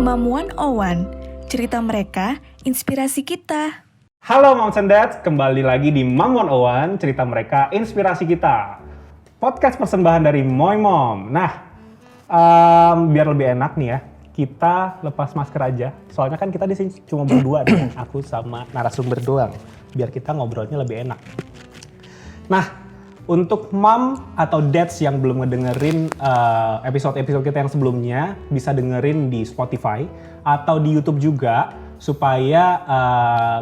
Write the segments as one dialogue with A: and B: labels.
A: Mom 101, cerita mereka, inspirasi kita.
B: Halo Moms and Dads, kembali lagi di Mom 101, cerita mereka, inspirasi kita. Podcast persembahan dari Moi Mom. Nah, biar lebih enak nih ya, kita lepas masker aja. Soalnya kan kita di sini cuma berdua nih, aku sama narasumber doang. Biar kita ngobrolnya lebih enak. Nah, untuk mom atau dads yang belum ngedengerin episode-episode kita yang sebelumnya, bisa dengerin di Spotify atau di YouTube juga, supaya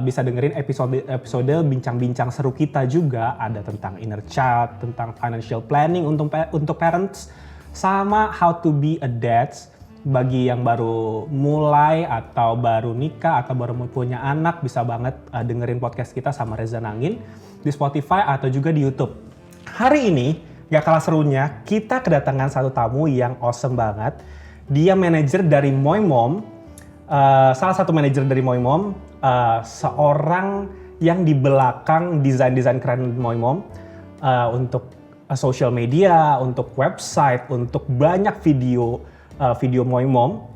B: bisa dengerin episode bincang-bincang seru kita juga. Ada tentang inner child, tentang financial planning untuk parents, sama how to be a dad bagi yang baru mulai atau baru nikah atau baru punya anak. Bisa banget dengerin podcast kita sama Reza Nangin di Spotify atau juga di YouTube. Hari ini gak kalah serunya, kita kedatangan satu tamu yang awesome banget. Dia manajer dari Moi Mom, salah satu manajer dari Moi Mom, seorang yang di belakang desain-desain keren Moi Mom, untuk social media, untuk website, untuk banyak video Moi Mom,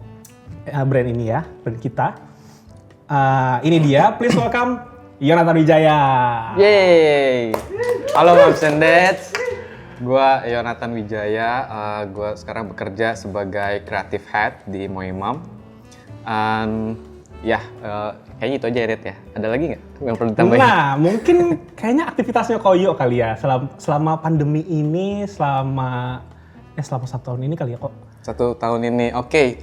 B: brand ini ya, brand kita. Ini dia, please welcome Yonatan Wijaya.
C: Yeay! Halo Moms and Dads, gue Yonatan Wijaya, gue sekarang bekerja sebagai creative head di Moi Mom. Kayaknya itu aja Red ya. Ada lagi nggak yang perlu ditambahin?
B: Nah, mungkin kayaknya aktivitasnya Koyo kali ya selama pandemi ini, selama 1 tahun ini kali ya kok.
C: 1 tahun ini, oke.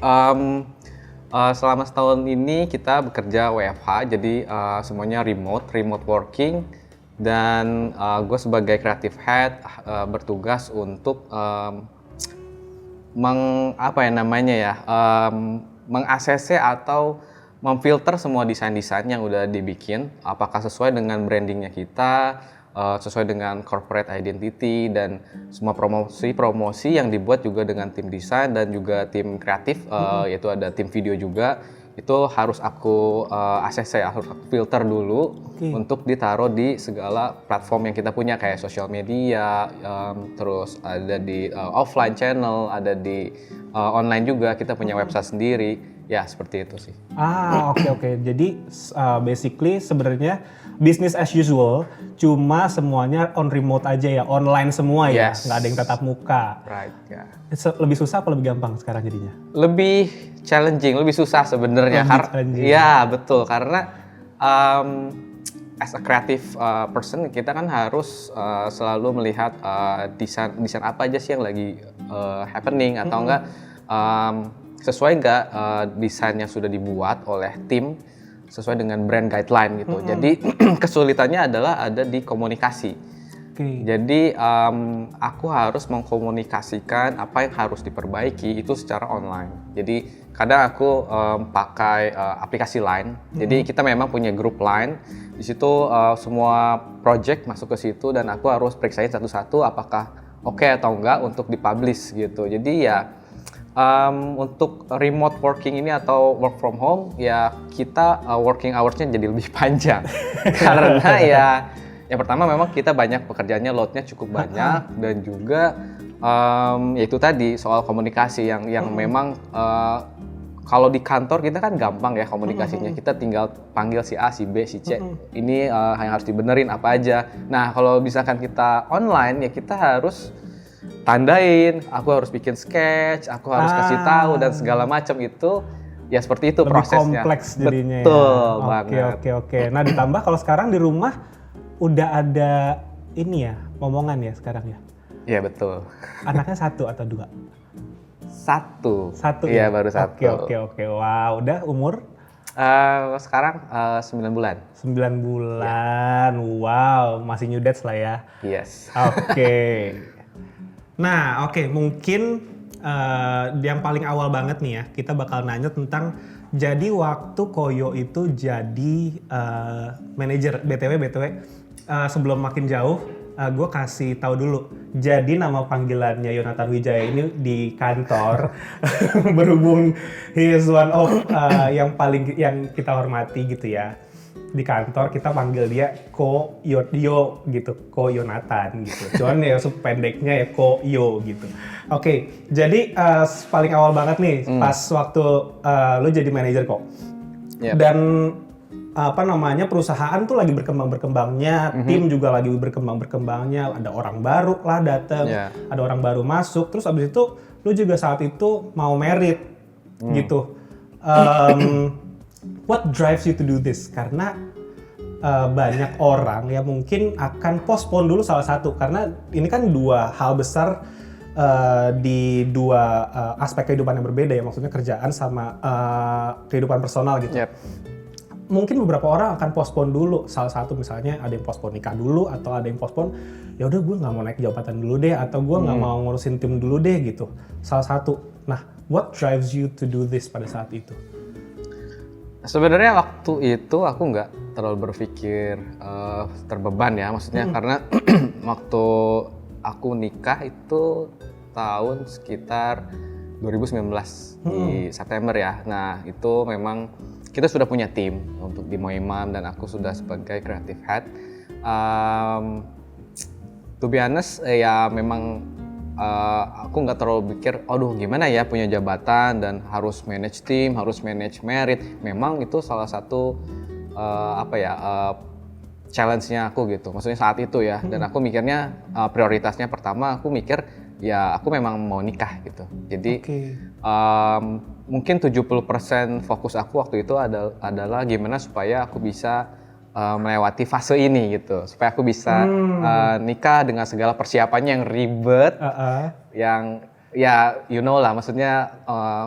C: Selama setahun ini kita bekerja WFH, jadi semuanya remote working. Dan gue sebagai creative head bertugas untuk meng-ACC atau memfilter semua desain-desain yang udah dibikin, apakah sesuai dengan brandingnya kita, sesuai dengan corporate identity, dan semua promosi yang dibuat juga dengan tim desain dan juga tim kreatif, yaitu ada tim video juga. Itu harus aku ACC, harus aku filter dulu untuk ditaruh di segala platform yang kita punya, kayak social media, terus ada di offline channel, ada di online juga, kita punya website sendiri. Ya, seperti itu sih.
B: Oke. Jadi basically sebenarnya business as usual, cuma semuanya on remote aja ya, online semua ya, nggak ada yang tatap muka.
C: Right, ya.
B: Lebih susah apa lebih gampang sekarang jadinya?
C: Lebih challenging, lebih susah sebenarnya. Ya, betul. Karena as a creative person, kita kan harus selalu melihat desain apa aja sih yang lagi happening, atau enggak sesuai nggak desain yang sudah dibuat oleh tim sesuai dengan brand guideline gitu. Jadi kesulitannya adalah ada di komunikasi. Jadi aku harus mengkomunikasikan apa yang harus diperbaiki itu secara online. Jadi kadang aku pakai aplikasi Line. Jadi kita memang punya grup Line. Di situ semua project masuk ke situ dan aku harus periksain satu-satu apakah oke atau enggak untuk dipublish gitu. Jadi ya untuk remote working ini atau work from home, ya kita working hours-nya jadi lebih panjang. Karena ya yang pertama memang kita banyak pekerjaannya, load-nya cukup banyak, dan juga yaitu tadi soal komunikasi yang memang kalau di kantor kita kan gampang ya komunikasinya. Kita tinggal panggil si A, si B, si C. Ini yang harus dibenerin apa aja. Nah, kalau misalkan kita online ya kita harus tandain, aku harus bikin sketch, aku harus kasih tahu dan segala macam itu. Ya seperti itu lebih prosesnya.
B: Kompleks jadinya.
C: Betul banget.
B: Oke. Nah, ditambah kalau sekarang di rumah udah ada ini ya, momongan ya sekarang ya? Iya,
C: betul.
B: Anaknya 1 atau 2?
C: 1.
B: Iya,
C: ya? Baru 1.
B: Oke. Wow, udah umur?
C: Sekarang 9 bulan.
B: 9 bulan, ya. Wow, masih new dads lah ya?
C: Yes.
B: Oke. Nah, mungkin yang paling awal banget nih ya, kita bakal nanya tentang jadi waktu Koyo itu jadi manajer. BTW, sebelum makin jauh, gue kasih tahu dulu. Jadi nama panggilannya Yonatan Wijaya ini di kantor, berhubung he is one of yang kita hormati gitu ya. di kantor kita panggil dia Ko Yo gitu, Ko Yonatan gitu. Cuman ya pendeknya ya Ko Yo gitu. Oke, jadi paling awal banget nih pas waktu lu jadi manajer kok.
C: Yep.
B: Dan apa namanya perusahaan tuh lagi berkembangnya, tim juga lagi berkembangnya, ada orang baru lah datang, ada orang baru masuk, terus abis itu lu juga saat itu mau merit gitu. What drives you to do this? Karena banyak orang yang mungkin akan postpone dulu salah satu, karena ini kan dua hal besar di dua aspek kehidupan yang berbeda ya, maksudnya kerjaan sama kehidupan personal gitu.
C: Yep.
B: Mungkin beberapa orang akan postpone dulu, salah satu misalnya ada yang postpone nikah dulu, atau ada yang postpone ya udah gue nggak mau naik jabatan dulu deh, atau gue nggak mau ngurusin tim dulu deh gitu. Salah satu. Nah, what drives you to do this pada saat itu?
C: Sebenarnya waktu itu aku nggak terlalu berpikir terbeban ya, maksudnya karena waktu aku nikah itu tahun sekitar 2019 di September ya. Nah itu memang kita sudah punya tim untuk di Moimam dan aku sudah sebagai creative head. To be honest, ya memang aku nggak terlalu pikir, aduh gimana ya punya jabatan dan harus manage tim, harus manage merit. Memang itu salah satu challenge-nya aku gitu. Maksudnya saat itu ya. Dan aku mikirnya prioritasnya pertama aku mikir ya aku memang mau nikah gitu. Jadi mungkin 70% fokus aku waktu itu adalah gimana supaya aku bisa melewati fase ini gitu, supaya aku bisa nikah dengan segala persiapannya yang ribet, yang ya you know lah, maksudnya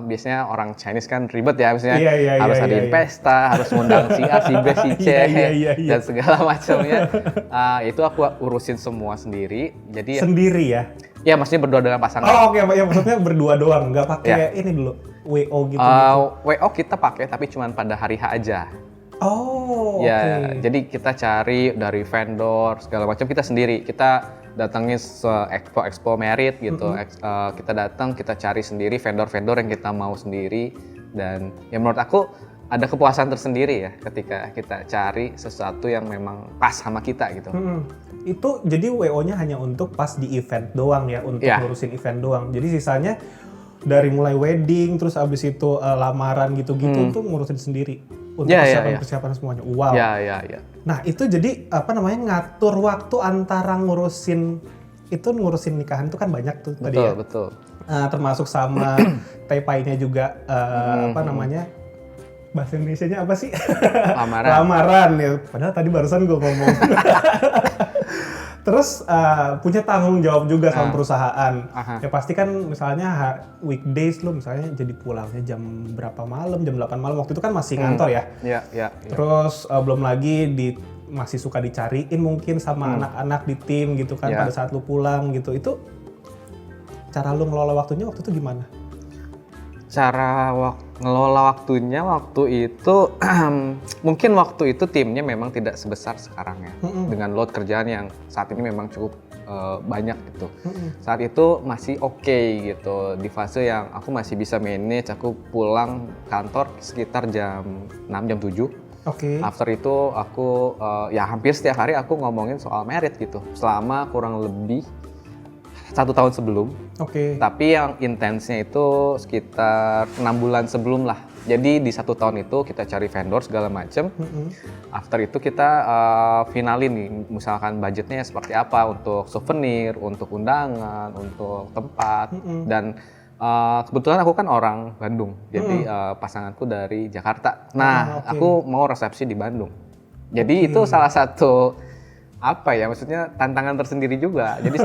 C: biasanya orang Chinese kan ribet ya, maksudnya harus adain pesta, harus ngundang si A, si B, si C, dan segala macamnya. Itu aku urusin semua sendiri. Jadi
B: sendiri ya?
C: Ya maksudnya berdua dengan pasangan.
B: Oh oke, ya maksudnya berdua doang, nggak pakai ini dulu WO gitu.
C: WO kita pakai tapi cuma pada hari H aja.
B: Oh,
C: ya, jadi kita cari dari vendor segala macam, kita sendiri. Kita datangin expo merit gitu. Kita datang, kita cari sendiri vendor-vendor yang kita mau sendiri, dan ya menurut aku ada kepuasan tersendiri ya ketika kita cari sesuatu yang memang pas sama kita gitu.
B: Itu jadi WO-nya hanya untuk pas di event doang ya, untuk ngurusin event doang. Jadi sisanya dari mulai wedding terus abis itu lamaran gitu-gitu tuh ngurusin sendiri untuk persiapan semuanya. Wow.
C: Ya.
B: Nah itu jadi apa namanya ngatur waktu antara ngurusin nikahan itu kan banyak tuh tadi ya.
C: Betul.
B: Termasuk sama tepainya juga apa namanya, bahasa Indonesianya apa sih? Lamaran ya. Padahal tadi barusan gue ngomong. Terus punya tanggung jawab juga sama perusahaan. Ya pasti kan misalnya weekdays lu misalnya jadi pulangnya jam berapa malam, jam 8 malam. Waktu itu kan masih ngantor ya.
C: Iya.
B: Terus belum lagi masih suka dicariin mungkin sama anak-anak di tim gitu kan pada saat lu pulang gitu. Itu cara lu ngelola waktunya waktu itu gimana?
C: Cara ngelola waktunya waktu itu mungkin waktu itu timnya memang tidak sebesar sekarang ya, dengan load kerjaan yang saat ini memang cukup banyak gitu. Saat itu masih oke gitu, di fase yang aku masih bisa manage. Aku pulang kantor sekitar jam 6, jam 7. After itu aku ya hampir setiap hari aku ngomongin soal merit gitu selama kurang lebih 1 tahun sebelum. Tapi yang intensnya itu sekitar 6 bulan sebelum lah. Jadi di 1 tahun itu kita cari vendor segala macem. After itu kita finalin nih, misalkan budgetnya seperti apa untuk souvenir, untuk undangan, untuk tempat. Dan kebetulan aku kan orang Bandung, jadi pasanganku dari Jakarta. Nah, aku mau resepsi di Bandung. Jadi itu salah satu apa ya, maksudnya tantangan tersendiri juga. Jadi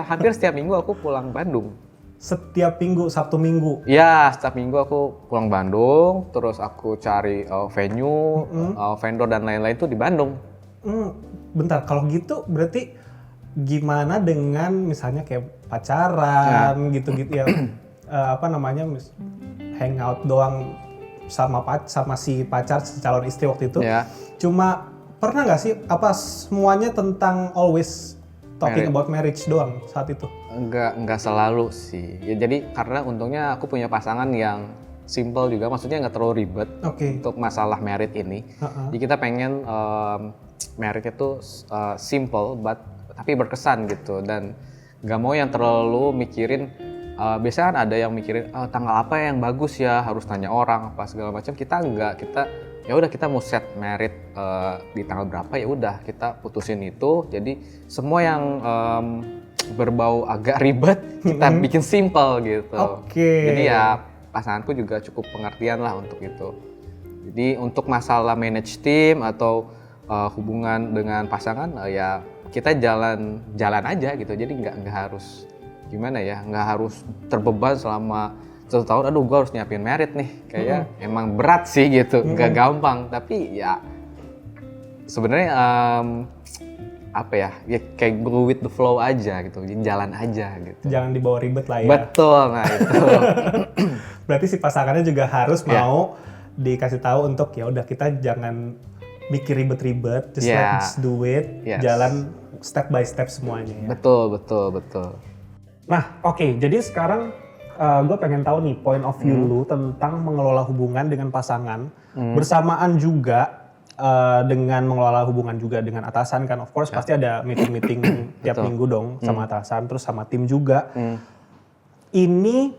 C: hampir setiap minggu aku pulang Bandung.
B: Setiap minggu, Sabtu Minggu?
C: Ya, setiap minggu aku pulang Bandung, terus aku cari venue, vendor dan lain-lain tuh di Bandung.
B: Bentar, kalau gitu berarti gimana dengan misalnya kayak pacaran gitu-gitu ya, apa namanya, hangout doang sama si pacar, si calon istri waktu itu. Cuma pernah nggak sih apa semuanya tentang always talking about marriage doang saat itu?
C: Enggak selalu sih. Ya, jadi karena untungnya aku punya pasangan yang simple juga, maksudnya nggak terlalu ribet
B: Oke.
C: untuk masalah merit ini. Jadi kita pengen merit itu simple tapi berkesan gitu, dan nggak mau yang terlalu mikirin. Biasanya kan ada yang mikirin tanggal apa yang bagus ya, harus tanya orang apa segala macam. Kita enggak, kita ya udah kita mau set merit di tanggal berapa, ya udah kita putusin itu. Jadi semua yang berbau agak ribet kita bikin simple gitu. Jadi ya pasanganku juga cukup pengertian lah untuk itu. Jadi untuk masalah manage tim atau hubungan dengan pasangan ya kita jalan aja gitu. Jadi nggak harus gimana ya, nggak harus terbeban selama 1 tahun. Aduh, gue harus nyiapin merit nih. Kayak emang berat sih gitu, nggak gampang. Tapi ya sebenarnya apa ya kayak go with the flow aja gitu, jalan aja gitu.
B: Jangan dibawa ribet lah ya.
C: Betul, nah itu.
B: Berarti si pasangannya juga harus mau dikasih tahu untuk ya udah kita jangan mikir ribet-ribet, just do it, jalan step by step semuanya ya.
C: Betul.
B: Nah, oke, jadi sekarang gue pengen tahu nih point of view lu tentang mengelola hubungan dengan pasangan, bersamaan juga dengan mengelola hubungan juga dengan atasan kan, of course pasti ada meeting tiap minggu dong sama atasan, terus sama tim juga. Ini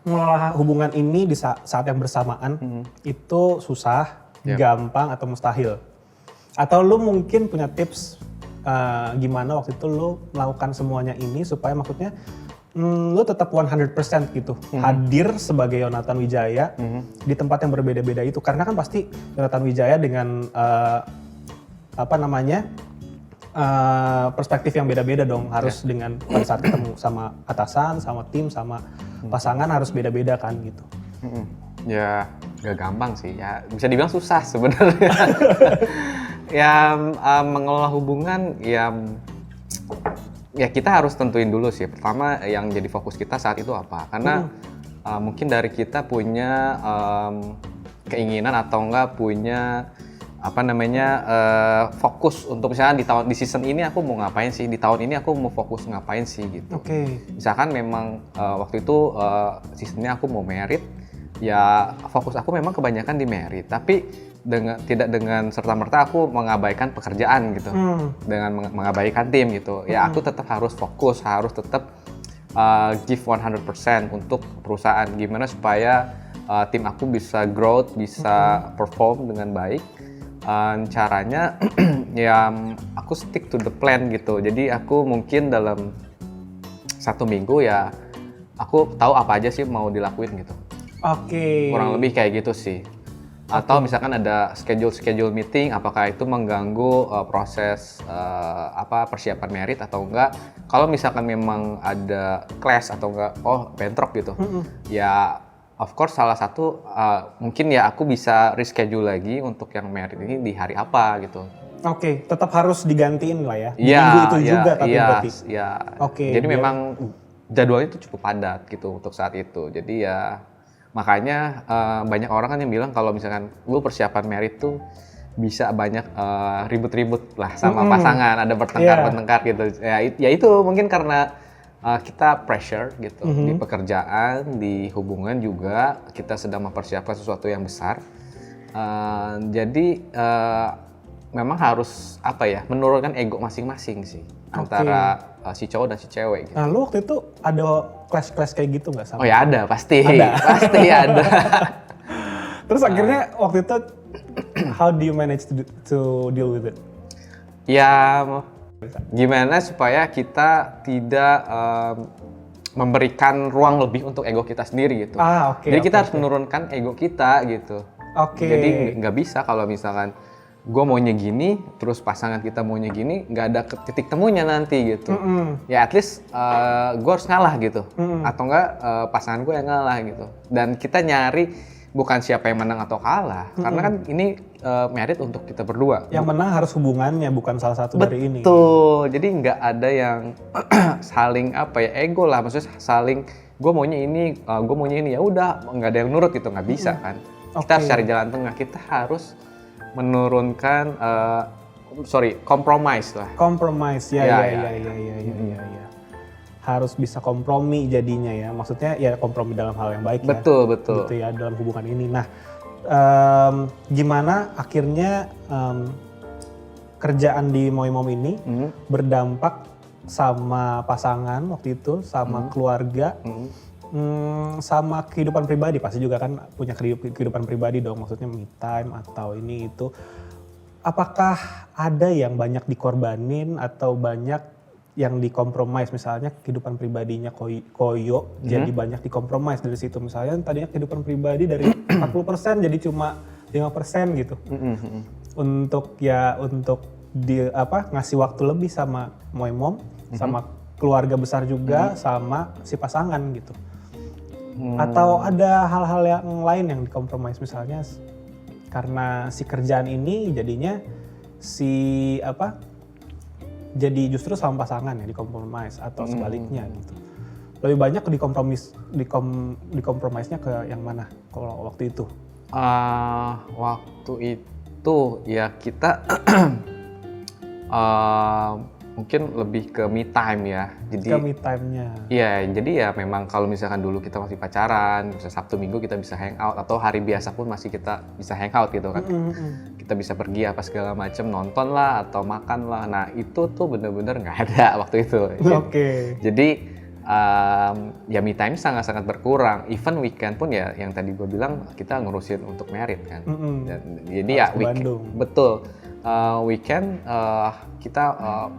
B: mengelola hubungan ini di saat yang bersamaan itu susah, gampang atau mustahil? Atau lu mungkin punya tips gimana waktu itu lu melakukan semuanya ini supaya maksudnya lu tetap 100% gitu hadir sebagai Yonatan Wijaya di tempat yang berbeda-beda itu, karena kan pasti Yonatan Wijaya dengan perspektif yang beda-beda dong, harus dengan pada saat ketemu sama atasan, sama tim, sama pasangan harus beda-beda kan gitu.
C: Ya gak gampang sih, ya bisa dibilang susah sebenarnya. Ya mengelola hubungan ya kita harus tentuin dulu sih. Pertama yang jadi fokus kita saat itu apa, karena mungkin dari kita punya keinginan atau enggak punya fokus untuk misalnya di season ini aku mau ngapain sih, di tahun ini aku mau fokus ngapain sih gitu. Misalkan memang waktu itu seasonnya aku mau merit, ya fokus aku memang kebanyakan di merit, tapi tidak dengan serta-merta aku mengabaikan pekerjaan gitu, dengan mengabaikan tim gitu. Ya aku tetap harus fokus, harus tetap give 100% untuk perusahaan. Gimana supaya tim aku bisa growth, bisa perform dengan baik. Caranya ya aku stick to the plan gitu. Jadi aku mungkin dalam 1 minggu ya aku tahu apa aja sih mau dilakuin gitu. Kurang lebih kayak gitu sih. Atau misalkan ada schedule meeting, apakah itu mengganggu proses persiapan merit atau enggak. Kalau misalkan memang ada clash atau enggak, bentrok gitu, ya of course salah satu mungkin ya aku bisa reschedule lagi untuk yang merit ini di hari apa gitu.
B: Tetap harus digantiin lah ya. Minggu itu juga tapi berarti.
C: Jadi memang jadwalnya itu cukup padat gitu untuk saat itu. Jadi ya makanya banyak orang kan yang bilang kalau misalkan lu persiapan merit tuh bisa banyak ribut-ribut lah sama pasangan, ada bertengkar gitu. Ya itu mungkin karena kita pressure gitu di pekerjaan, di hubungan juga kita sedang mempersiapkan sesuatu yang besar. Jadi memang harus menurunkan ego masing-masing sih antara si cowok dan si cewek gitu.
B: Nah, lu waktu itu ada clash kayak gitu nggak sama?
C: Oh ya ada, pasti ada.
B: Terus akhirnya waktu itu how do you manage to deal with it?
C: Ya gimana supaya kita tidak memberikan ruang lebih untuk ego kita sendiri gitu. Jadi kita harus menurunkan ego kita gitu. Jadi nggak bisa kalau misalkan gue maunya gini, terus pasangan kita maunya gini, nggak ada titik temunya nanti gitu. Ya at least gue harus ngalah gitu, atau enggak pasangan gue yang ngalah gitu. Dan kita nyari bukan siapa yang menang atau kalah, karena kan ini merit untuk kita berdua.
B: Yang menang harus hubungannya, bukan salah satu dari ini.
C: Betul, jadi nggak ada yang saling ego lah, maksudnya saling gue maunya ini, ya udah nggak ada yang nurut gitu, nggak bisa kan. Kita harus cari jalan tengah, kita harus menurunkan compromise lah.
B: Compromise, ya. harus bisa kompromi jadinya ya. Maksudnya ya kompromi dalam hal yang baik
C: Betul.
B: gitu ya dalam hubungan ini. Nah, gimana akhirnya kerjaan di Moi Mom ini berdampak sama pasangan waktu itu, sama keluarga, sama kehidupan pribadi. Pasti juga kan punya kehidupan pribadi dong, maksudnya me time atau ini itu. Apakah ada yang banyak dikorbanin atau banyak yang dikompromis, misalnya kehidupan pribadinya Koyo jadi banyak dikompromis dari situ, misalnya tadinya kehidupan pribadi dari 40% jadi cuma 5% gitu. Untuk ngasih waktu lebih sama Moi Mom, sama keluarga besar juga, sama si pasangan gitu. Atau ada hal-hal yang lain yang dikompromis, misalnya karena si kerjaan ini jadinya jadi justru sama pasangan ya dikompromis, atau sebaliknya gitu. Lebih banyak dikompromisnya ke yang mana kalau waktu itu?
C: Waktu itu ya kita mungkin lebih ke me time ya. Jadi
B: ke me time-nya.
C: Iya, jadi ya memang kalau misalkan dulu kita masih pacaran, bisa Sabtu Minggu kita bisa hangout, atau hari biasa pun masih kita bisa hangout gitu kan. Kita bisa pergi apa segala macam, nonton lah atau makan lah. Nah itu tuh bener-bener nggak ada waktu itu.
B: Oke.
C: Jadi ya me time sangat-sangat berkurang. Even weekend pun ya yang tadi gue bilang kita ngurusin untuk merit kan. Jadi ya weekend, betul. Weekend kita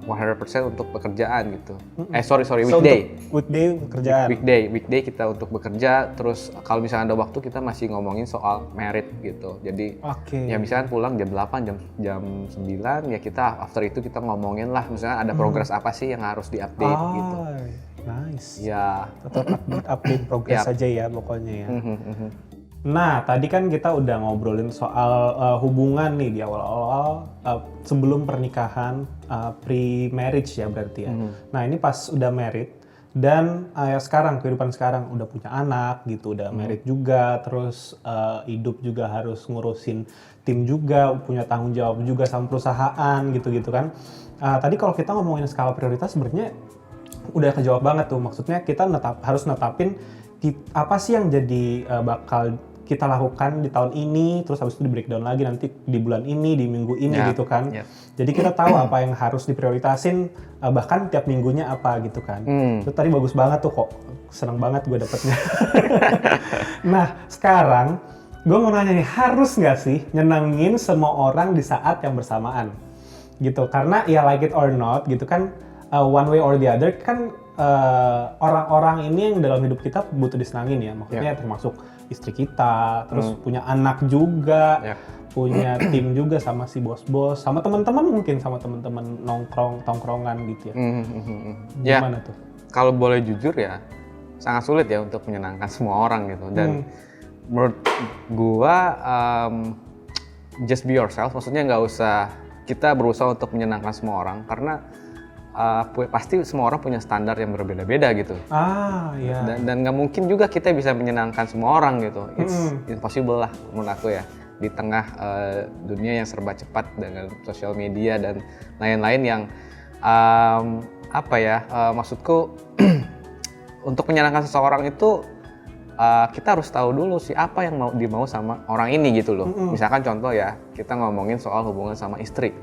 C: 100% untuk pekerjaan gitu. Weekday.
B: Weekday pekerjaan.
C: Weekday kita untuk bekerja. Terus kalau misalnya ada waktu kita masih ngomongin soal merit gitu. Jadi ya misalnya pulang jam 8, jam 9 ya kita after itu kita ngomongin lah misalnya ada progres apa sih yang harus diupdate gitu.
B: Nice.
C: Ya.
B: Tetap update progres saja ya pokoknya ya. Nah, tadi kan kita udah ngobrolin soal hubungan nih di awal-awal sebelum pernikahan, pre-marriage ya berarti ya. Nah, ini pas udah married dan sekarang, kehidupan sekarang udah punya anak gitu, udah married juga, terus hidup juga harus ngurusin tim juga, punya tanggung jawab juga sama perusahaan gitu-gitu kan. Tadi kalau kita ngomongin skala prioritas sebenarnya udah kejawab banget tuh, maksudnya kita harus netapin apa sih yang jadi bakal kita lakukan di tahun ini, terus habis itu di breakdown lagi nanti di bulan ini, di minggu ini gitu kan. Jadi kita tahu apa yang harus diprioritasin, bahkan tiap minggunya apa gitu kan. Itu tadi bagus banget tuh, kok seneng banget gue dapetnya. Nah sekarang gue mau nanya nih, harus nggak sih nyenengin semua orang di saat yang bersamaan gitu? Karena ya like it or not gitu kan, one way or the other kan orang-orang ini yang dalam hidup kita butuh disenangin ya, maksudnya termasuk istri kita, terus punya anak juga, punya tim juga sama si bos-bos, sama teman-teman mungkin, sama teman-teman tongkrongan gitu ya. Gimana tuh?
C: Kalau boleh jujur ya, sangat sulit ya untuk menyenangkan semua orang gitu. Dan menurut gua just be yourself, maksudnya nggak usah kita berusaha untuk menyenangkan semua orang, karena pasti semua orang punya standar yang berbeda-beda gitu.
B: Iya.
C: Dan nggak mungkin juga kita bisa menyenangkan semua orang gitu. It's impossible lah menurut aku ya. Di tengah dunia yang serba cepat dengan sosial media dan lain-lain yang maksudku untuk menyenangkan seseorang itu kita harus tahu dulu sih apa yang dimau sama orang ini gitu loh. Misalkan contoh ya, kita ngomongin soal hubungan sama istri.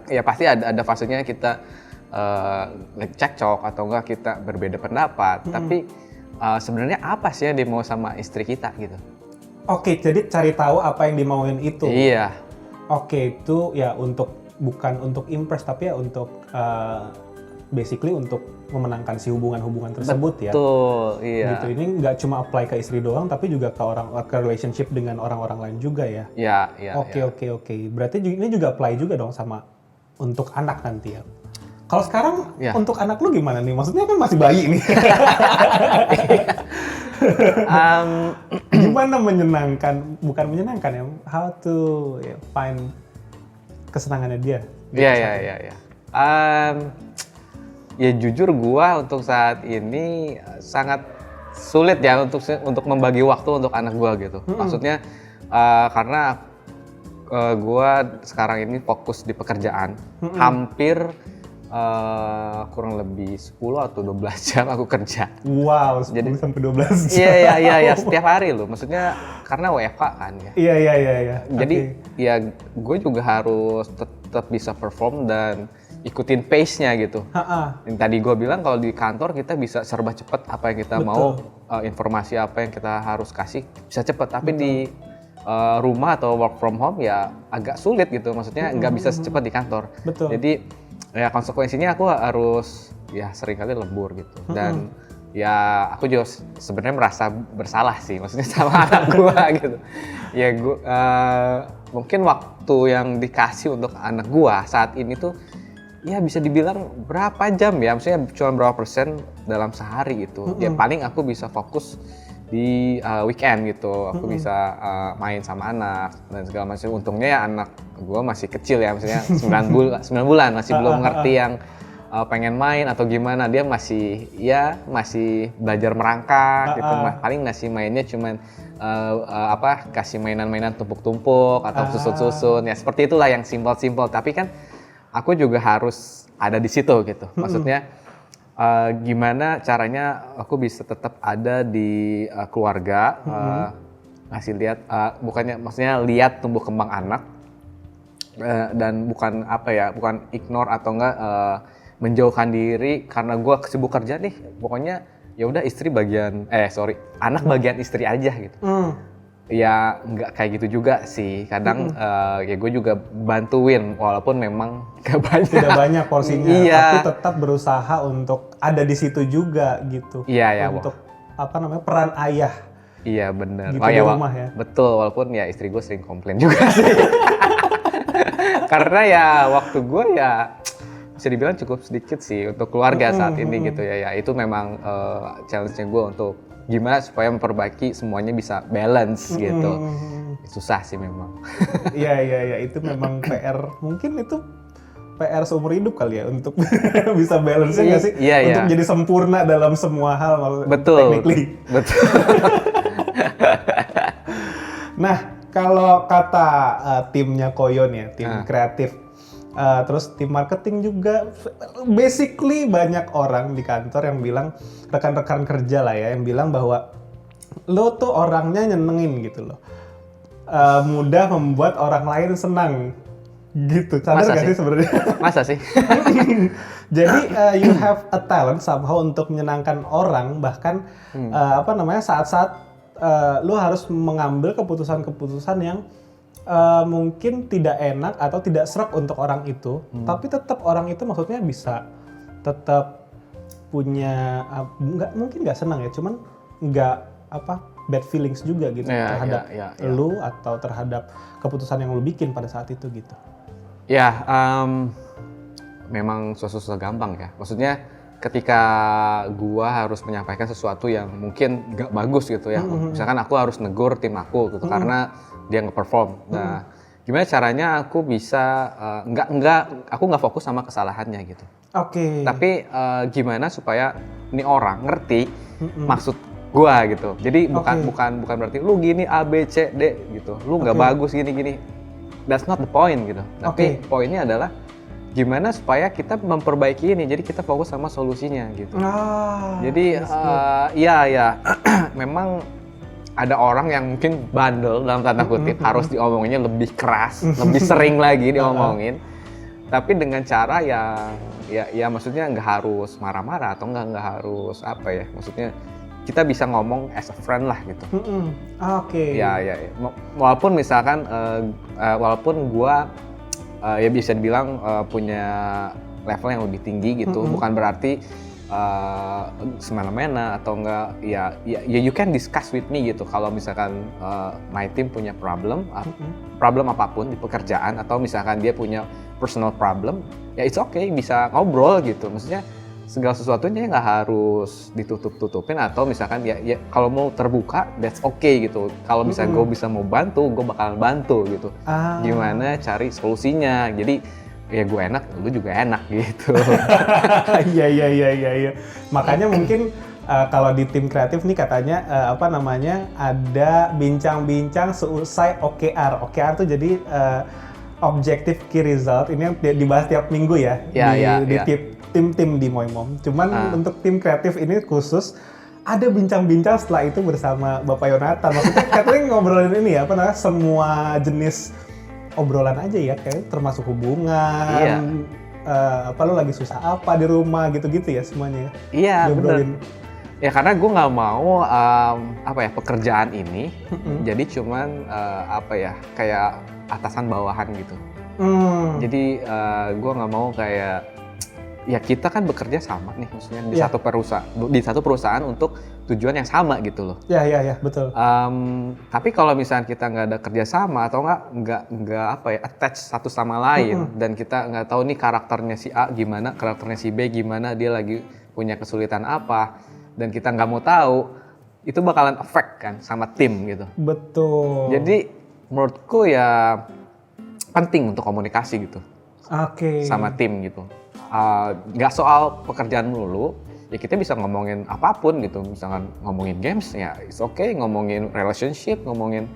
C: Ya pasti ada fasenya kita cekcok atau enggak kita berbeda pendapat, tapi sebenarnya apa sih yang dimau sama istri kita gitu.
B: Oke, jadi cari tahu apa yang dimauin itu.
C: Iya.
B: Oke, itu ya bukan untuk impress, tapi ya untuk basically untuk memenangkan si hubungan-hubungan tersebut. Betul,
C: ya. Betul, iya.
B: Gitu. Ini nggak cuma apply ke istri doang, tapi juga ke relationship dengan orang-orang lain juga ya.
C: Iya.
B: Oke. Berarti ini juga apply juga dong sama untuk anak nanti ya. Kalau sekarang untuk anak lu gimana nih? Maksudnya kan masih bayi nih. Gimana bukan menyenangkan ya, how to find kesenangannya dia.
C: Iya. Ya jujur gua untuk saat ini sangat sulit ya untuk membagi waktu untuk anak gua gitu. Maksudnya karena gua sekarang ini fokus di pekerjaan. Hampir kurang lebih 10 atau 12 jam aku kerja.
B: Wow, 10
C: Jadi-
B: sampai 12 jam.
C: Iya, setiap hari loh. Maksudnya karena WFH kan ya.
B: Iya.
C: Jadi ya gue juga harus tetap bisa perform dan ikutin pace-nya gitu. Yang tadi gue bilang kalau di kantor kita bisa serba cepat apa yang kita mau, informasi apa yang kita harus kasih bisa cepat. Tapi di rumah atau work from home ya agak sulit gitu. Maksudnya nggak bisa secepat di kantor.
B: Betul.
C: Jadi ya konsekuensinya aku harus ya seringkali lembur gitu. Dan ya aku juga sebenarnya merasa bersalah sih, maksudnya sama anak gua gitu. Ya gua mungkin waktu yang dikasih untuk anak gua saat ini tuh ya bisa dibilang berapa jam ya, maksudnya cuma berapa persen dalam sehari gitu. Ya paling aku bisa fokus di weekend gitu, aku bisa main sama anak dan segala macam. Untungnya ya anak gue masih kecil ya, maksudnya 9 bulan masih belum ngerti yang pengen main atau gimana. Dia masih belajar merangkak gitu. Paling nasi mainnya cuman kasih mainan-mainan tumpuk-tumpuk atau susun-susun ya, seperti itulah yang simpel-simpel. Tapi kan aku juga harus ada di situ gitu, maksudnya gimana caranya aku bisa tetap ada di keluarga, ngasih lihat, maksudnya lihat tumbuh kembang anak, dan bukan ignore atau enggak menjauhkan diri karena gue sibuk kerja nih, pokoknya ya udah anak bagian istri aja gitu. Ya nggak kayak gitu juga sih, kadang ya gue juga bantuin walaupun memang gak banyak.
B: Tidak banyak porsinya,
C: Iya.
B: tapi tetap berusaha untuk ada di situ juga gitu.
C: Iya,
B: untuk peran ayah.
C: Iya benar.
B: Gitu di rumah ya.
C: Betul, walaupun ya istri gue sering komplain juga sih. Karena ya waktu gue ya bisa dibilang cukup sedikit sih untuk keluarga saat ini gitu ya. Ya itu memang challenge-nya gue untuk gimana supaya memperbaiki semuanya bisa balance gitu. Susah sih memang.
B: Iya, itu memang PR. Mungkin itu PR seumur hidup kali ya untuk bisa balance-nya nggak sih?
C: Iya.
B: Untuk jadi sempurna dalam semua hal.
C: Betul.
B: Technically.
C: Betul.
B: Nah, kalau kata timnya Koyon ya, tim kreatif, terus tim marketing juga, basically banyak orang di kantor yang bilang, rekan-rekan kerja lah ya, yang bilang bahwa lo tuh orangnya nyenengin gitu loh. Mudah membuat orang lain senang gitu. Sadar gak sih sebenarnya?
C: Masa sih?
B: Jadi you have a talent somehow untuk menyenangkan orang, bahkan saat-saat lo harus mengambil keputusan-keputusan yang mungkin tidak enak atau tidak serak untuk orang itu, tapi tetap orang itu maksudnya bisa tetap punya mungkin nggak senang ya, cuman nggak bad feelings juga gitu terhadap lu atau terhadap keputusan yang lu bikin pada saat itu gitu.
C: Ya, memang susah gampang ya. Maksudnya ketika gua harus menyampaikan sesuatu yang mungkin nggak bagus gitu ya. Misalkan aku harus negur tim aku gitu karena dia nggak perform. Nah, gimana caranya aku bisa aku nggak fokus sama kesalahannya gitu.
B: Oke.
C: Tapi gimana supaya ini orang ngerti maksud gua gitu. Jadi bukan berarti lu gini A B C D gitu. Lu nggak bagus gini. That's not the point gitu. Tapi poinnya adalah gimana supaya kita memperbaiki ini. Jadi kita fokus sama solusinya gitu. Jadi iya memang ada orang yang mungkin bandel dalam tanda kutip, harus diomonginnya lebih keras, lebih sering lagi diomongin. Tapi dengan cara ya maksudnya nggak harus marah-marah atau nggak harus maksudnya kita bisa ngomong as a friend lah gitu.
B: Oke.
C: Ya. Walaupun misalkan walaupun gua ya bisa dibilang punya level yang lebih tinggi gitu, bukan berarti semena-mena atau enggak ya you can discuss with me gitu. Kalau misalkan my team punya problem apapun di pekerjaan atau misalkan dia punya personal problem, ya it's okay, bisa ngobrol gitu. Maksudnya segala sesuatunya nggak harus ditutup-tutupin atau misalkan ya kalau mau terbuka that's okay gitu. Kalau misalnya gue bisa mau bantu, gue bakalan bantu gitu. Gimana cari solusinya. Jadi ya gue enak, lu juga enak gitu.
B: Iya. Makanya mungkin kalau di tim kreatif nih katanya ada bincang-bincang seusai OKR. OKR tuh jadi objective key result ini yang dibahas tiap minggu ya di tim-tim di Moimom. Cuman untuk tim kreatif ini khusus ada bincang-bincang setelah itu bersama Bapak Yonatan. Maksudnya katanya ngobrolin ini ya, apa namanya, semua jenis obrolan aja ya, kayak termasuk hubungan, apa lo lagi susah apa di rumah gitu-gitu ya semuanya.
C: Iya, bener. Ya karena gue nggak mau pekerjaan ini jadi cuman kayak atasan bawahan gitu. Jadi gue nggak mau kayak ya kita kan bekerja sama nih, maksudnya di satu perusahaan untuk tujuan yang sama gitu loh.
B: Iya betul.
C: Tapi kalau misalnya kita nggak ada kerjasama atau nggak attach satu sama lain dan kita nggak tahu nih karakternya si A gimana, karakternya si B gimana, dia lagi punya kesulitan apa, dan kita nggak mau tahu, itu bakalan affect kan sama tim gitu.
B: Betul.
C: Jadi menurutku ya penting untuk komunikasi gitu. Sama tim gitu. Nggak soal pekerjaan melulu, ya kita bisa ngomongin apapun gitu. Misalkan ngomongin games ya it's okay, ngomongin relationship, ngomongin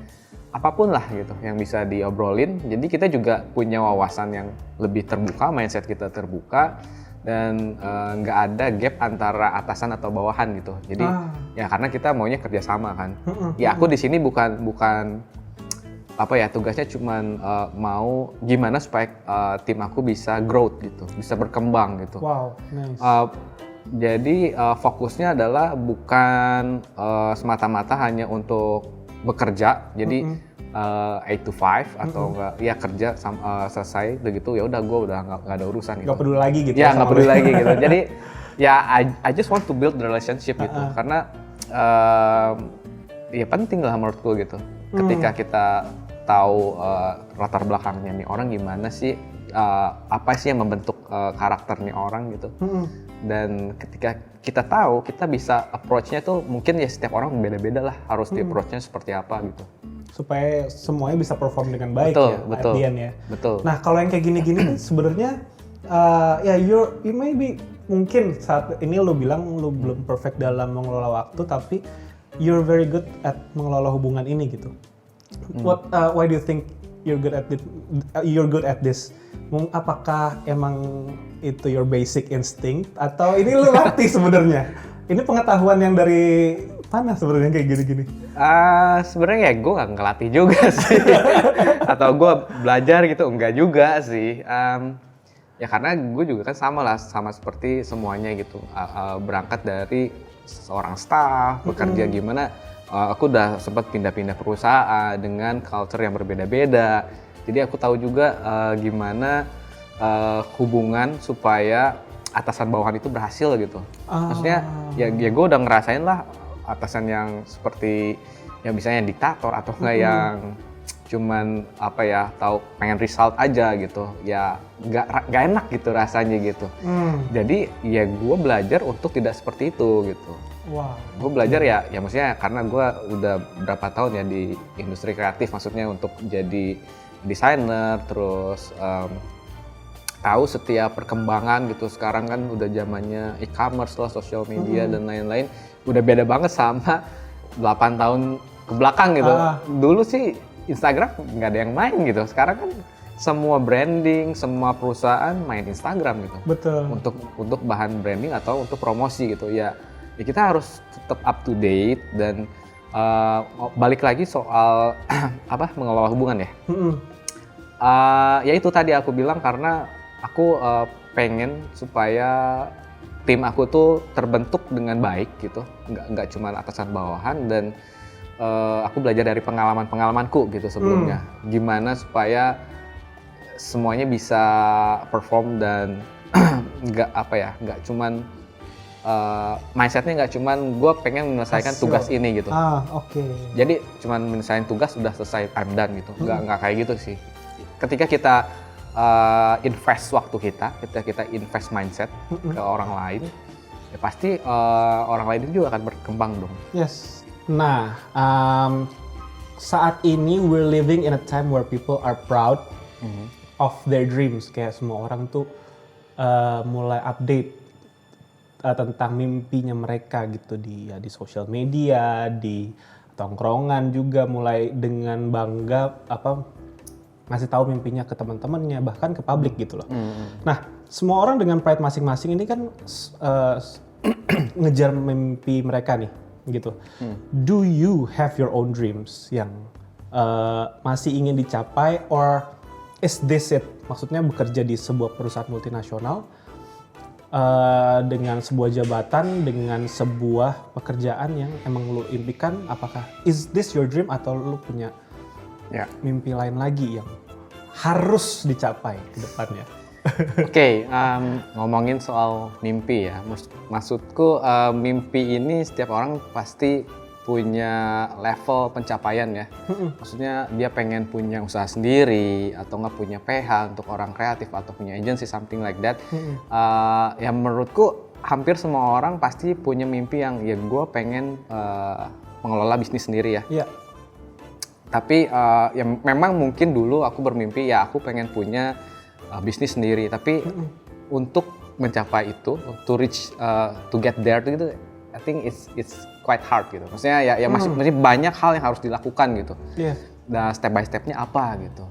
C: apapun lah gitu yang bisa diobrolin. Jadi kita juga punya wawasan yang lebih terbuka, mindset kita terbuka, dan nggak ada gap antara atasan atau bawahan gitu. Jadi ya karena kita maunya kerjasama kan. Ya aku di sini bukan tugasnya cuman mau gimana supaya tim aku bisa growth gitu, bisa berkembang gitu.
B: Wow, nice.
C: Jadi fokusnya adalah bukan semata-mata hanya untuk bekerja. Jadi 8 to 5 atau enggak ya kerja selesai begitu ya udah gue udah nggak ada urusan gitu.
B: Nggak peduli lagi gitu.
C: Ya nggak peduli lagi gitu. Jadi ya I just want to build the relationship gitu. Karena ya penting lah menurutku gitu. Ketika kita tahu latar belakangnya nih orang gimana sih, apa sih yang membentuk karakternya orang gitu. Dan ketika kita tahu, kita bisa approach-nya tuh mungkin ya setiap orang beda-beda lah harus di approach-nya seperti apa gitu.
B: Supaya semuanya bisa perform dengan baik
C: betul,
B: ya.
C: Betul.
B: Nah kalau yang kayak gini-gini sebenarnya ya you maybe mungkin saat ini lo bilang lo belum perfect dalam mengelola waktu, tapi you're very good at mengelola hubungan ini gitu. Why do you think you're good at this? Apakah emang itu your basic instinct atau ini lo latih sebenarnya? Ini pengetahuan yang dari mana sebenarnya kayak gini-gini?
C: Sebenarnya ya gue nggak ngelatih juga sih, atau gue belajar gitu, enggak juga sih. Ya karena gue juga kan sama seperti semuanya gitu, berangkat dari seorang staff, bekerja gimana. Aku udah sempat pindah-pindah perusahaan dengan culture yang berbeda-beda. Jadi aku tahu juga gimana hubungan supaya atasan bawahan itu berhasil gitu. Maksudnya ya gue udah ngerasain lah atasan yang seperti yang misalnya diktator atau enggak yang cuman tahu pengen result aja gitu. Ya nggak enak gitu rasanya gitu. Jadi ya gue belajar untuk tidak seperti itu gitu.
B: Wow.
C: Gue belajar ya maksudnya karena gue udah berapa tahun ya di industri kreatif, maksudnya untuk jadi desainer, terus tahu setiap perkembangan gitu. Sekarang kan udah zamannya e-commerce lah, social media dan lain-lain. Udah beda banget sama 8 tahun ke belakang gitu. Dulu sih Instagram nggak ada yang main gitu. Sekarang kan semua branding, semua perusahaan main Instagram gitu.
B: Betul.
C: Untuk bahan branding atau untuk promosi gitu ya kita harus tetap up to date. Dan balik lagi soal mengelola hubungan ya. Ya itu tadi aku bilang karena aku pengen supaya tim aku tuh terbentuk dengan baik gitu, nggak cuma atasan bawahan. Dan aku belajar dari pengalamanku gitu sebelumnya, gimana supaya semuanya bisa perform dan nggak cuman mindsetnya nggak cuman gue pengen menyelesaikan tugas ini gitu. Jadi cuman menyelesaikan tugas udah selesai, I'm done gitu. Nggak kayak gitu sih. Ketika kita invest waktu kita invest mindset ke orang lain, ya pasti orang lain juga akan berkembang dong.
B: Yes. Nah, saat ini we're living in a time where people are proud of their dreams. Kayak semua orang tuh mulai update tentang mimpinya mereka gitu di sosial media, di tongkrongan juga mulai dengan bangga ngasih tahu mimpinya ke teman-temannya, bahkan ke publik gitu loh. Nah, semua orang dengan pride masing-masing ini kan ngejar mimpi mereka nih, gitu. Do you have your own dreams yang masih ingin dicapai, or is this it? Maksudnya bekerja di sebuah perusahaan multinasional dengan sebuah jabatan, dengan sebuah pekerjaan yang emang lu impikan, apakah is this your dream atau lu punya mimpi lain lagi yang harus dicapai ke depannya?
C: Oke, ngomongin soal mimpi ya, maksudku mimpi ini setiap orang pasti punya level pencapaian ya. Maksudnya dia pengen punya usaha sendiri atau nggak punya PH untuk orang kreatif atau punya agency, something like that. Ya menurutku hampir semua orang pasti punya mimpi yang ya gue pengen mengelola bisnis sendiri ya.
B: Iya.
C: Tapi ya memang mungkin dulu aku bermimpi ya aku pengen punya bisnis sendiri. Tapi untuk mencapai itu, to reach, to get there gitu, I think it's quite hard gitu. Maksudnya ya masih banyak hal yang harus dilakukan gitu.
B: Yeah.
C: Dan step by stepnya apa gitu.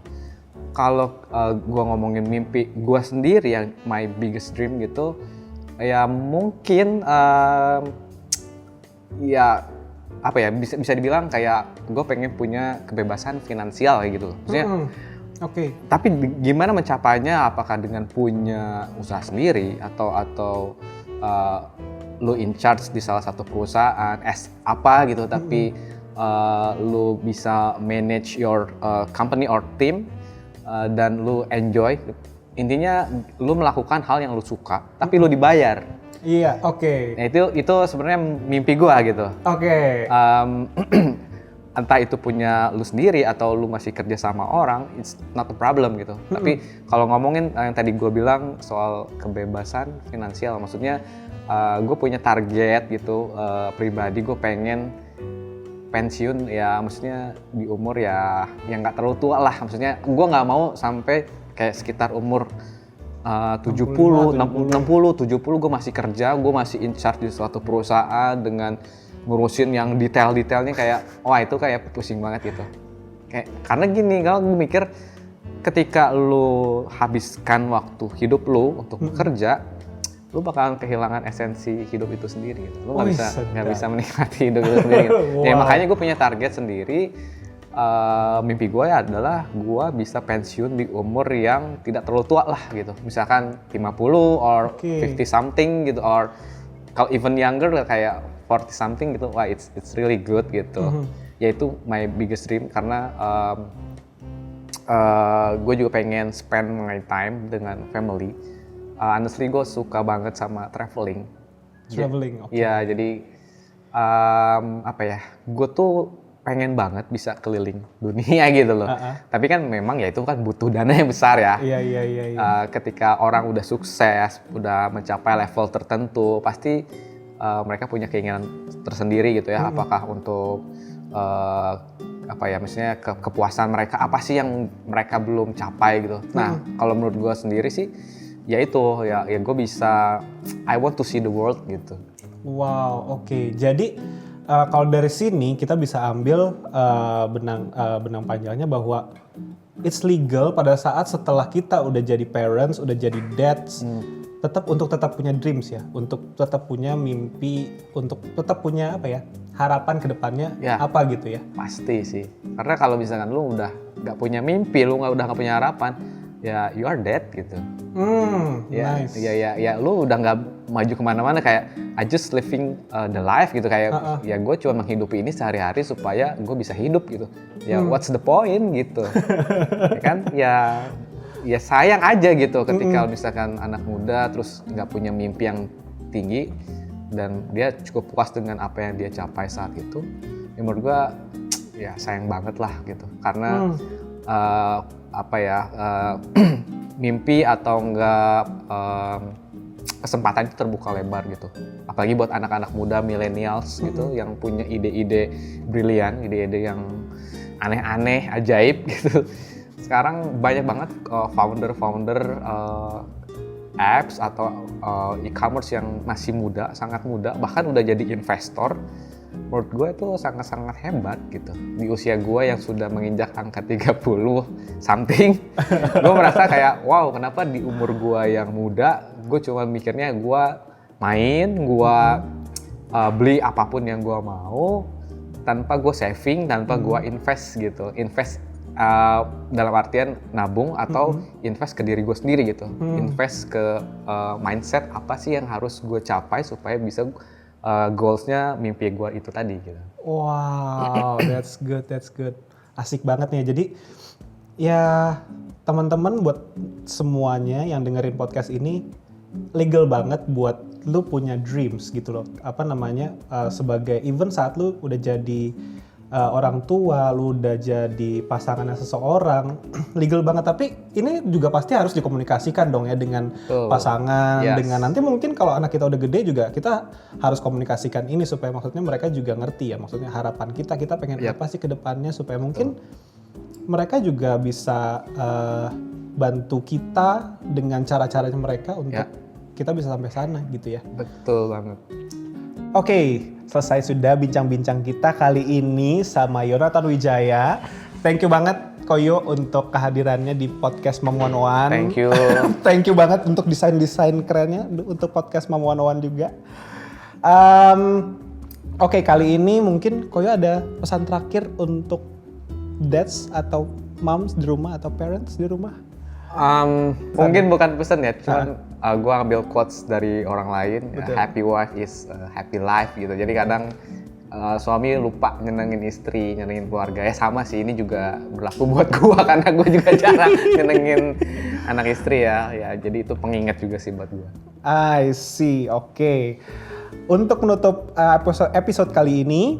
C: Kalau gue ngomongin mimpi gue sendiri yang my biggest dream gitu, ya mungkin ya apa ya bisa dibilang kayak gue pengen punya kebebasan finansial kayak gitu. Maksudnya.
B: Oke.
C: Tapi gimana mencapainya? Apakah dengan punya usaha sendiri atau lu in charge di salah satu perusahaan apa gitu, tapi lu bisa manage your company or team dan lu enjoy. Intinya lu melakukan hal yang lu suka, tapi lu dibayar.
B: Iya, oke.
C: Nah itu sebenarnya mimpi gua gitu.
B: Oke.
C: Entah itu punya lu sendiri atau lu masih kerja sama orang, it's not a problem gitu. Tapi kalau ngomongin yang tadi gue bilang soal kebebasan finansial, maksudnya gue punya target gitu pribadi, gue pengen pensiun ya, maksudnya di umur ya yang nggak terlalu tua lah. Maksudnya gue nggak mau sampai kayak sekitar umur 70, 60, 70 gue masih kerja, gue masih in charge di suatu perusahaan dengan ngurusin yang detail-detailnya kayak wah itu kayak pusing banget gitu. Kayak karena gini, kalau gue mikir ketika lu habiskan waktu hidup lu untuk bekerja, lu bakalan kehilangan esensi hidup itu sendiri gitu. Lu nggak bisa menikmati hidup itu sendiri gitu. Wow. Ya makanya gue punya target sendiri. Mimpi gue ya adalah gue bisa pensiun di umur yang tidak terlalu tua lah gitu. Misalkan 50 or 50 something gitu, or kalau even younger kayak 40 something gitu, wah it's really good gitu. Yaitu my biggest dream karena gue juga pengen spend my time dengan family. Honestly gue suka banget sama traveling.
B: Traveling, oke.
C: Iya, jadi apa ya, gue tuh pengen banget bisa keliling dunia gitu loh. Tapi kan memang ya itu kan butuh dana yang besar ya.
B: Iya.
C: Ketika orang udah sukses, udah mencapai level tertentu, pasti mereka punya keinginan tersendiri gitu ya. Apakah untuk apa ya, misalnya kepuasan mereka apa sih yang mereka belum capai gitu. Nah, kalau menurut gue sendiri sih, ya itu ya gue bisa, I want to see the world gitu.
B: Wow, oke. Jadi kalau dari sini kita bisa ambil benang panjangnya bahwa it's legal pada saat setelah kita udah jadi parents, udah jadi dads, tetap punya dreams ya, untuk tetap punya mimpi, untuk tetap punya apa ya, harapan ke depannya ya, apa gitu ya.
C: Pasti sih, karena kalau misalkan lu udah nggak punya mimpi, lu udah nggak punya harapan, ya you are dead gitu.
B: Nice.
C: Ya lu udah nggak maju kemana-mana, kayak I just living the life gitu, kayak ya gue cuma menghidupi ini sehari-hari supaya gue bisa hidup gitu. Ya what's the point gitu. Ya kan ya sayang aja gitu ketika misalkan anak muda terus nggak punya mimpi yang tinggi dan dia cukup puas dengan apa yang dia capai saat itu. Ya menurut gue ya sayang banget lah gitu, karena apa ya, mimpi atau enggak kesempatan itu terbuka lebar gitu. Apalagi buat anak-anak muda millennials gitu yang punya ide-ide brilian, ide-ide yang aneh-aneh, ajaib gitu. Sekarang banyak banget founder-founder apps atau e-commerce yang masih muda, sangat muda, bahkan udah jadi investor menurut gue itu sangat-sangat hebat gitu. Di usia gue yang sudah menginjak angka 30 something, gue merasa kayak wow, kenapa di umur gue yang muda, gue cuma mikirnya gue main, gue beli apapun yang gue mau, tanpa gue saving, tanpa gue invest gitu. Invest dalam artian nabung atau invest ke diri gue sendiri gitu. Invest ke mindset apa sih yang harus gue capai supaya bisa goals-nya mimpi gue itu tadi gitu.
B: Wow, that's good. Asik banget nih. Jadi ya teman-teman buat semuanya yang dengerin podcast ini legal banget buat lu punya dreams gitu loh. Apa namanya sebagai even saat lu udah jadi orang tua, lu udah jadi pasangannya seseorang, legal banget. Tapi ini juga pasti harus dikomunikasikan dong ya dengan pasangan, dengan nanti mungkin kalau anak kita udah gede juga kita harus komunikasikan ini supaya maksudnya mereka juga ngerti ya, maksudnya harapan kita pengen apa sih ke depannya supaya mungkin mereka juga bisa bantu kita dengan cara-caranya mereka untuk kita bisa sampai sana gitu ya.
C: Betul banget.
B: Oke, selesai sudah bincang-bincang kita kali ini sama Yonatan Wijaya. Thank you banget Koyo untuk kehadirannya di podcast Mom 101.
C: Thank you.
B: Thank you banget untuk desain-desain kerennya untuk podcast Mom 101 juga. Oke, kali ini mungkin Koyo ada pesan terakhir untuk dads atau moms di rumah atau parents di rumah?
C: Mungkin bukan pesan ya, cuman gue ambil quotes dari orang lain. Happy wife is a happy life gitu. Jadi kadang suami lupa nyenengin istri, nyenengin keluarga. Ya sama sih, ini juga berlaku buat gue karena gue juga jarang nyenengin anak istri ya. Ya jadi itu pengingat juga sih buat gue.
B: I see, oke. Untuk menutup episode kali ini,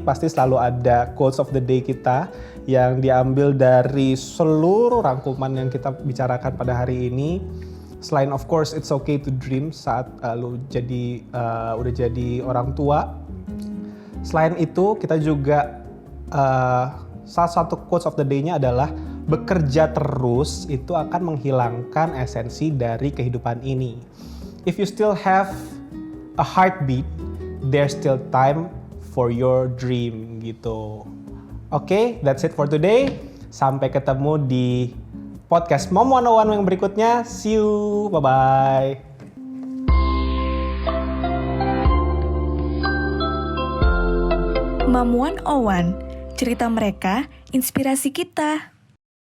B: pasti selalu ada quotes of the day kita yang diambil dari seluruh rangkuman yang kita bicarakan pada hari ini. Selain of course it's okay to dream saat lu udah jadi orang tua. Selain itu kita juga salah satu quotes of the day-nya adalah bekerja terus itu akan menghilangkan esensi dari kehidupan ini. If you still have a heartbeat, there's still time for your dream gitu. Oke, that's it for today. Sampai ketemu di podcast Mom 101 yang berikutnya. See you, bye-bye.
A: Mom 101, cerita mereka, inspirasi kita.